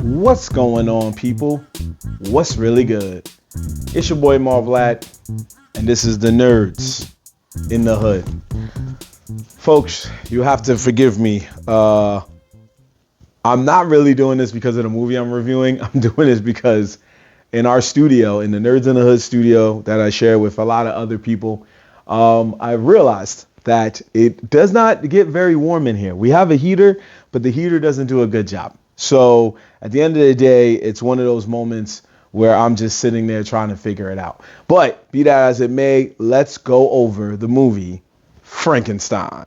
What's going on, people? What's really good? It's your boy Marv, and this is the Nerds in the Hood. Folks, you have to forgive me. I'm not really doing this because of the movie I'm reviewing. I'm doing this because in our studio, in the Nerds in the Hood studio that I share with a lot of other people, I realized that it does not get very warm in here. We have a heater, but the heater doesn't do a good job. So at the end of the day, it's one of those moments where I'm just sitting there trying to figure it out. But be that as it may, let's go over the movie Frankenstein.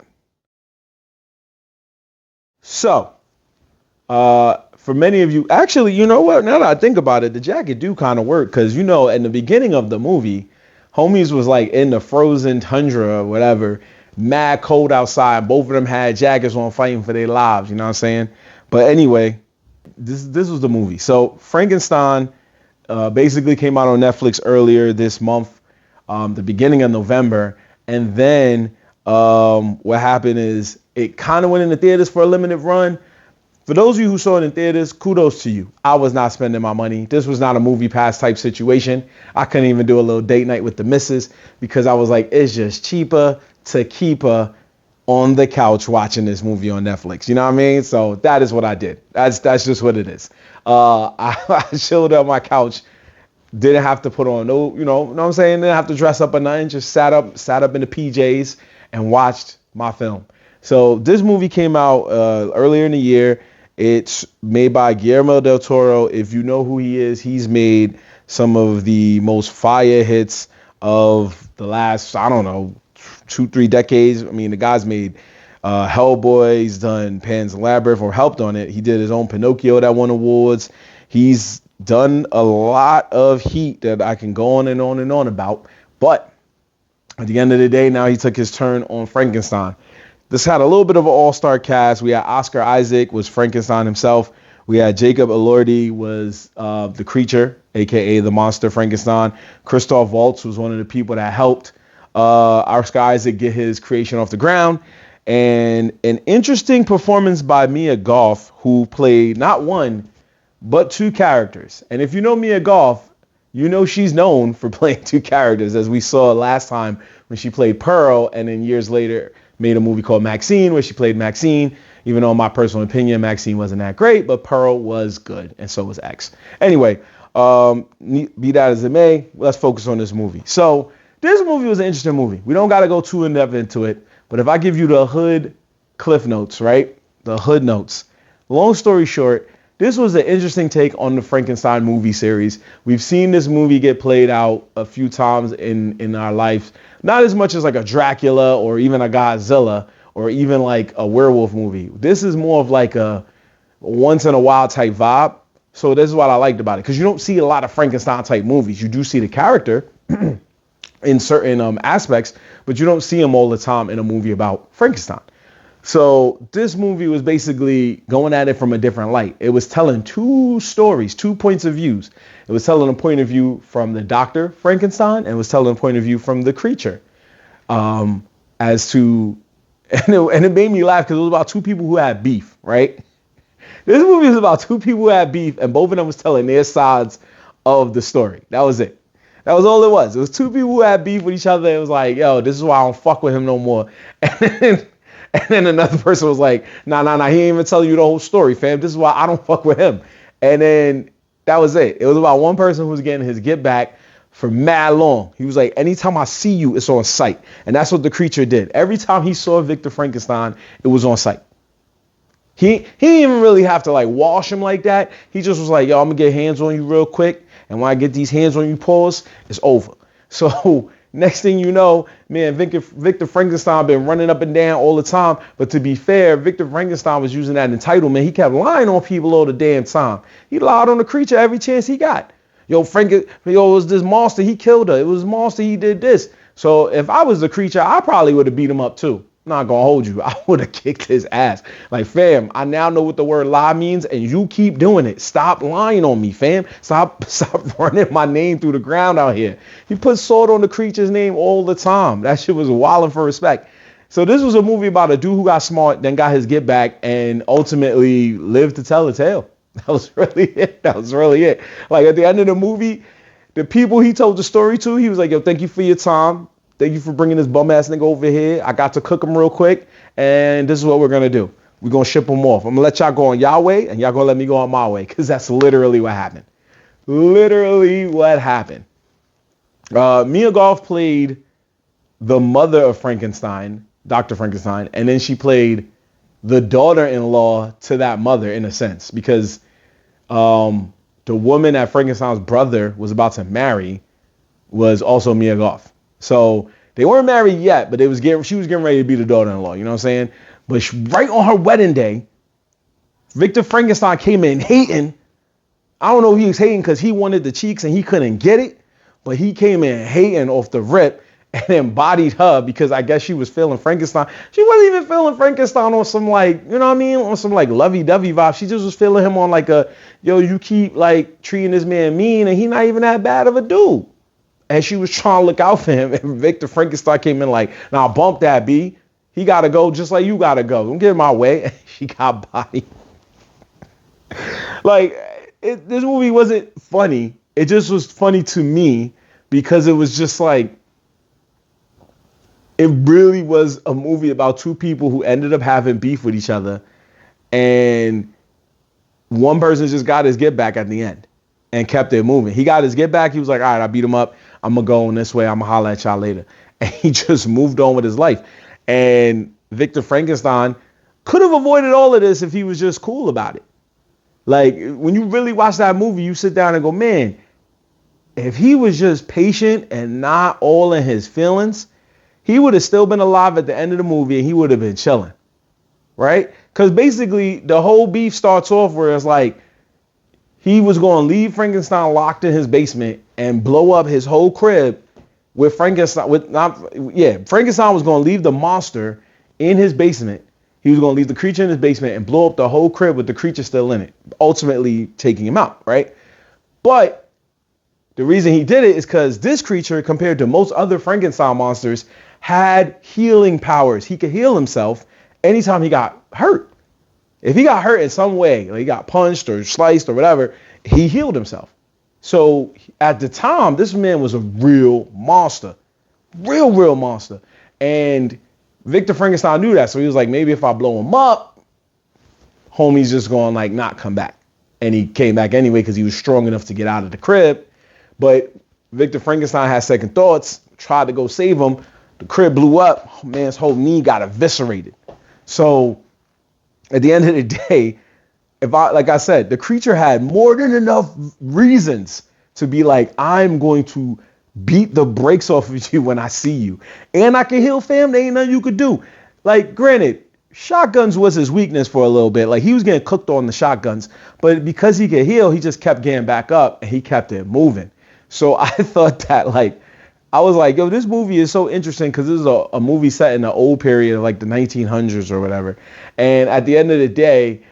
So, for many of you, actually, you know what? Now that I think about it, the jacket do kind of work because, you know, in the beginning of the movie, homies was like in the frozen tundra or whatever, mad cold outside. Both of them had jackets on, fighting for their lives. You know what I'm saying? But anyway, this was the movie. So Frankenstein basically came out on Netflix earlier this month, the beginning of November. And then what happened is it kind of went into theaters for a limited run. For those of you who saw it in theaters, kudos to you. I was not spending my money. This was not a movie pass type situation. I couldn't even do a little date night with the missus because I was like, it's just cheaper to keep her on the couch watching this movie on Netflix. You know what I mean? So that is what I did. That's just what it is. I chilled on my couch. Didn't have to put on no, you know what I'm saying? Didn't have to dress up or nothing. Just sat up in the PJs and watched my film. So this movie came out earlier in the year. It's made by Guillermo del Toro. If you know who he is, he's made some of the most fire hits of the last, I don't know, 2-3 decades. I mean, the guy's made Hellboy. He's done Pan's Labyrinth or helped on it. He did his own Pinocchio that won awards. He's done a lot of heat that I can go on and on and on about. But at the end of the day, now he took his turn on Frankenstein. This had a little bit of an all-star cast. We had Oscar Isaac was Frankenstein himself. We had Jacob Elordi was the creature, aka the monster Frankenstein. Christoph Waltz was one of the people that helped Oscar Isaac get his creation off the ground. And an interesting performance by Mia Goth, who played not one, but 2 characters. And if you know Mia Goth, you know she's known for playing 2 characters, as we saw last time when she played Pearl, and then years later made a movie called Maxine, where she played Maxine. Even though in my personal opinion, Maxine wasn't that great, but Pearl was good, and so was X. Anyway, be that as it may, let's focus on this movie. So this movie was an interesting movie. We don't got to go too in-depth into it, but if I give you the hood cliff notes, right? The hood notes. Long story short, this was an interesting take on the Frankenstein movie series. We've seen this movie get played out a few times in our life. Not as much as like a Dracula or even a Godzilla or even like a werewolf movie. This is more of like a once in a while type vibe. So this is what I liked about it. Because you don't see a lot of Frankenstein type movies. You do see the character in certain aspects, but you don't see him all the time in a movie about Frankenstein. So this movie was basically going at it from a different light. It was telling 2 stories, 2 points of views. It was telling a point of view from the Dr. Frankenstein, and it was telling a point of view from the creature. As to, and it made me laugh because it was about 2 people who had beef, right? This movie was about 2 people who had beef, and both of them was telling their sides of the story. That was it. That was all it was. It was 2 people who had beef with each other. It was like, yo, this is why I don't fuck with him no more. And then another person was like, nah, he ain't even telling you the whole story, fam. This is why I don't fuck with him. And then that was it. It was about one person who was getting his get back for mad long. He was like, anytime I see you, it's on sight. And that's what the creature did. Every time he saw Victor Frankenstein, it was on sight. He didn't even really have to like wash him like that. He just was like, yo, I'm gonna get hands on you real quick. And when I get these hands on you paws, it's over. So next thing you know, man, Victor Frankenstein been running up and down all the time. But to be fair, Victor Frankenstein was using that entitlement. He kept lying on people all the damn time. He lied on the creature every chance he got. Yo, it was this monster. He killed her. It was a monster. He did this. So if I was the creature, I probably would have beat him up too. Not gonna hold you. I would have kicked his ass. Like, fam, I now know what the word lie means, and you keep doing it. Stop lying on me, fam. Stop running my name through the ground out here. He put salt on the creature's name all the time. That shit was wilding for respect. So this was a movie about a dude who got smart, then got his get back, and ultimately lived to tell the tale. That was really it. That was really it. Like at the end of the movie, the people he told the story to, he was like, yo, thank you for your time. Thank you for bringing this bum ass nigga over here. I got to cook him real quick, and this is what we're gonna do. We're gonna ship him off. I'm gonna let y'all go on y'all way, and y'all gonna let me go on my way, because that's literally what happened. Literally what happened. Mia Goth played the mother of Frankenstein, Dr. Frankenstein, and then she played the daughter-in-law to that mother in a sense, because the woman that Frankenstein's brother was about to marry was also Mia Goth. So they weren't married yet, but she was getting ready to be the daughter-in-law. You know what I'm saying? But right on her wedding day, Victor Frankenstein came in hating. I don't know if he was hating because he wanted the cheeks and he couldn't get it, but he came in hating off the rip and then bodied her because I guess she was feeling Frankenstein. She wasn't even feeling Frankenstein on some like, you know what I mean? On some like lovey-dovey vibe. She just was feeling him on like a, yo, you keep like treating this man mean and he not even that bad of a dude. And she was trying to look out for him. And Victor Frankenstein came in like, nah, bump that, B. He got to go just like you got to go. Don't get in my way. And she got bodied. Like, this movie wasn't funny. It just was funny to me because it was just like, it really was a movie about two people who ended up having beef with each other. And one person just got his get back at the end and kept it moving. He got his get back. He was like, all right, I beat him up. I'm going to go on this way. I'm going to holler at y'all later. And he just moved on with his life. And Victor Frankenstein could have avoided all of this if he was just cool about it. Like, when you really watch that movie, you sit down and go, man, if he was just patient and not all in his feelings, he would have still been alive at the end of the movie and he would have been chilling. Right? Because basically, the whole beef starts off where it's like, he was going to leave Frankenstein locked in his basement and blow up his whole crib with Frankenstein. Frankenstein was going to leave the monster in his basement. He was going to leave the creature in his basement and blow up the whole crib with the creature still in it, ultimately taking him out, right? But the reason he did it is because this creature, compared to most other Frankenstein monsters, had healing powers. He could heal himself anytime he got hurt. If he got hurt in some way, like he got punched or sliced or whatever, he healed himself. So at the time, this man was a real monster, real monster. And Victor Frankenstein knew that. So he was like, maybe if I blow him up, homie's just going to like not come back. And he came back anyway because he was strong enough to get out of the crib. But Victor Frankenstein had second thoughts, tried to go save him. The crib blew up. Man's whole knee got eviscerated. So at the end of the day, like I said, the creature had more than enough reasons to be like, I'm going to beat the brakes off of you when I see you. And I can heal, fam. There ain't nothing you could do. Like, granted, shotguns was his weakness for a little bit. Like, he was getting cooked on the shotguns. But because he could heal, he just kept getting back up and he kept it moving. So I thought that, like, I was like, yo, this movie is so interesting because this is a movie set in the old period of like the 1900s or whatever. And at the end of the day,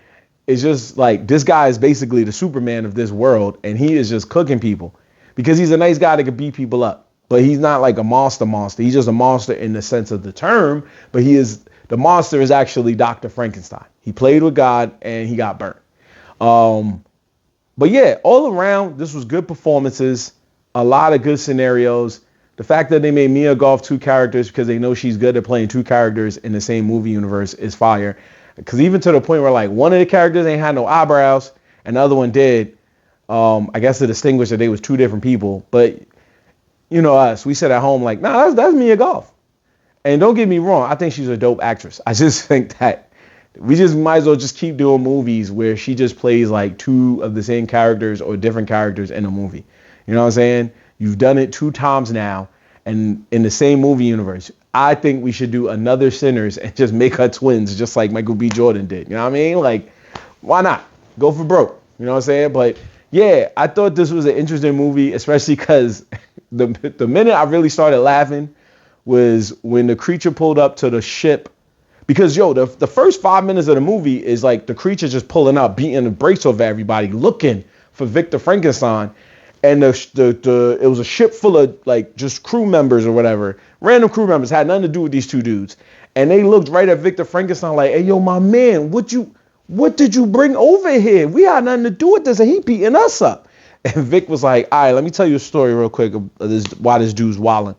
it's just like this guy is basically the Superman of this world. And he is just cooking people because he's a nice guy that can beat people up. But he's not like a monster. He's just a monster in the sense of the term. But the monster is actually Dr. Frankenstein. He played with God and he got burnt. But yeah, all around, this was good performances, a lot of good scenarios. The fact that they made Mia Goth two characters because they know she's good at playing two characters in the same movie universe is fire. Because even to the point where like one of the characters ain't had no eyebrows and the other one did. I guess to distinguish that they was two different people. But you know us, we said at home like, nah, that's Mia Goth. And don't get me wrong, I think she's a dope actress. I just think that we just might as well just keep doing movies where she just plays like two of the same characters or different characters in a movie. You know what I'm saying? You've done it 2 times now and in the same movie universe. I think we should do another Sinners and just make her twins just like Michael B. Jordan did. You know what I mean? Like, why not? Go for broke. You know what I'm saying? But yeah, I thought this was an interesting movie, especially because the minute I really started laughing was when the creature pulled up to the ship. Because, yo, the first 5 minutes of the movie is like the creature just pulling up, beating the brakes off everybody, looking for Victor Frankenstein. And it was a ship full of like just crew members or whatever. Random crew members, had nothing to do with these two dudes. And they looked right at Victor Frankenstein like, hey, yo, my man, what did you bring over here? We had nothing to do with this, and he beating us up. And Vic was like, all right, let me tell you a story real quick of why this dude's wilding.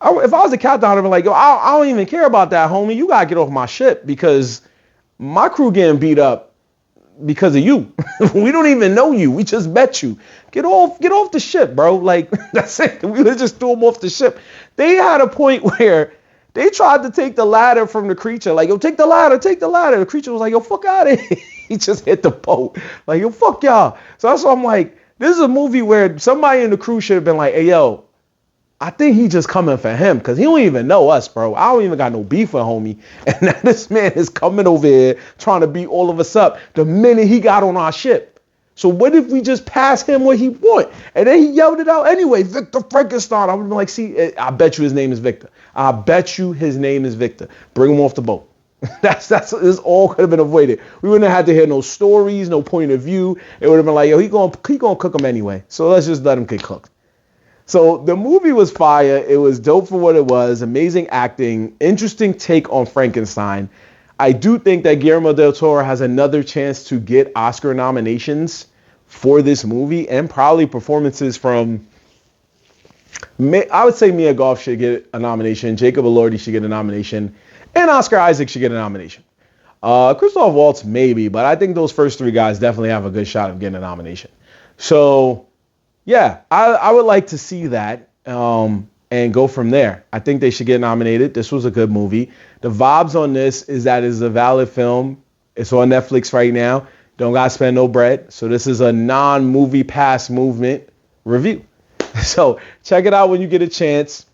If I was the captain, I'd have been like, yo, I don't even care about that, homie. You got to get off my ship because my crew getting beat up because of you. We don't even know you. We just met you. Get off the ship, bro. Like, that's it. We just threw him off the ship. They had a point where they tried to take the ladder from the creature. Like, yo, take the ladder. The creature was like, yo, fuck out of here. He just hit the boat. Like, yo, fuck y'all. So that's why I'm like, this is a movie where somebody in the crew should have been like, hey, yo, I think he just coming for him because he don't even know us, bro. I don't even got no beef with homie. And now this man is coming over here trying to beat all of us up the minute he got on our ship. So what if we just pass him what he want? And then he yelled it out anyway, Victor Frankenstein. I would have been like, see, I bet you his name is Victor. I bet you his name is Victor. Bring him off the boat. This all could have been avoided. We wouldn't have had to hear no stories, no point of view. It would have been like, yo, he gonna cook him anyway. So let's just let him get cooked. So the movie was fire. It was dope for what it was. Amazing acting. Interesting take on Frankenstein. I do think that Guillermo del Toro has another chance to get Oscar nominations for this movie and probably performances from, I would say Mia Goth should get a nomination. Jacob Elordi should get a nomination. And Oscar Isaac should get a nomination. Christoph Waltz maybe, but I think those first three guys definitely have a good shot of getting a nomination. So yeah, I would like to see that and go from there. I think they should get nominated. This was a good movie. The vibes on this is that it's a valid film. It's on Netflix right now. Don't got to spend no bread. So this is a non-movie pass movement review. So check it out when you get a chance.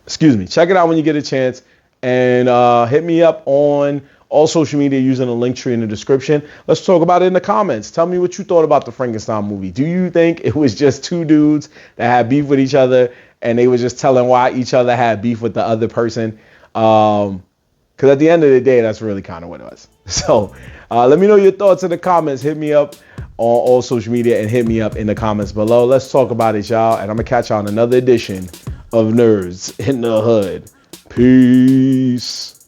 Check it out when you get a chance. And hit me up on all social media using the link tree in the description. Let's talk about it in the comments. Tell me what you thought about the Frankenstein movie. Do you think it was just two dudes that had beef with each other and they were just telling why each other had beef with the other person? Because at the end of the day, that's really kind of what it was. So let me know your thoughts in the comments. Hit me up on all social media and hit me up in the comments below. Let's talk about it, y'all. And I'm going to catch y'all on another edition of Nerds in the Hood. Peace.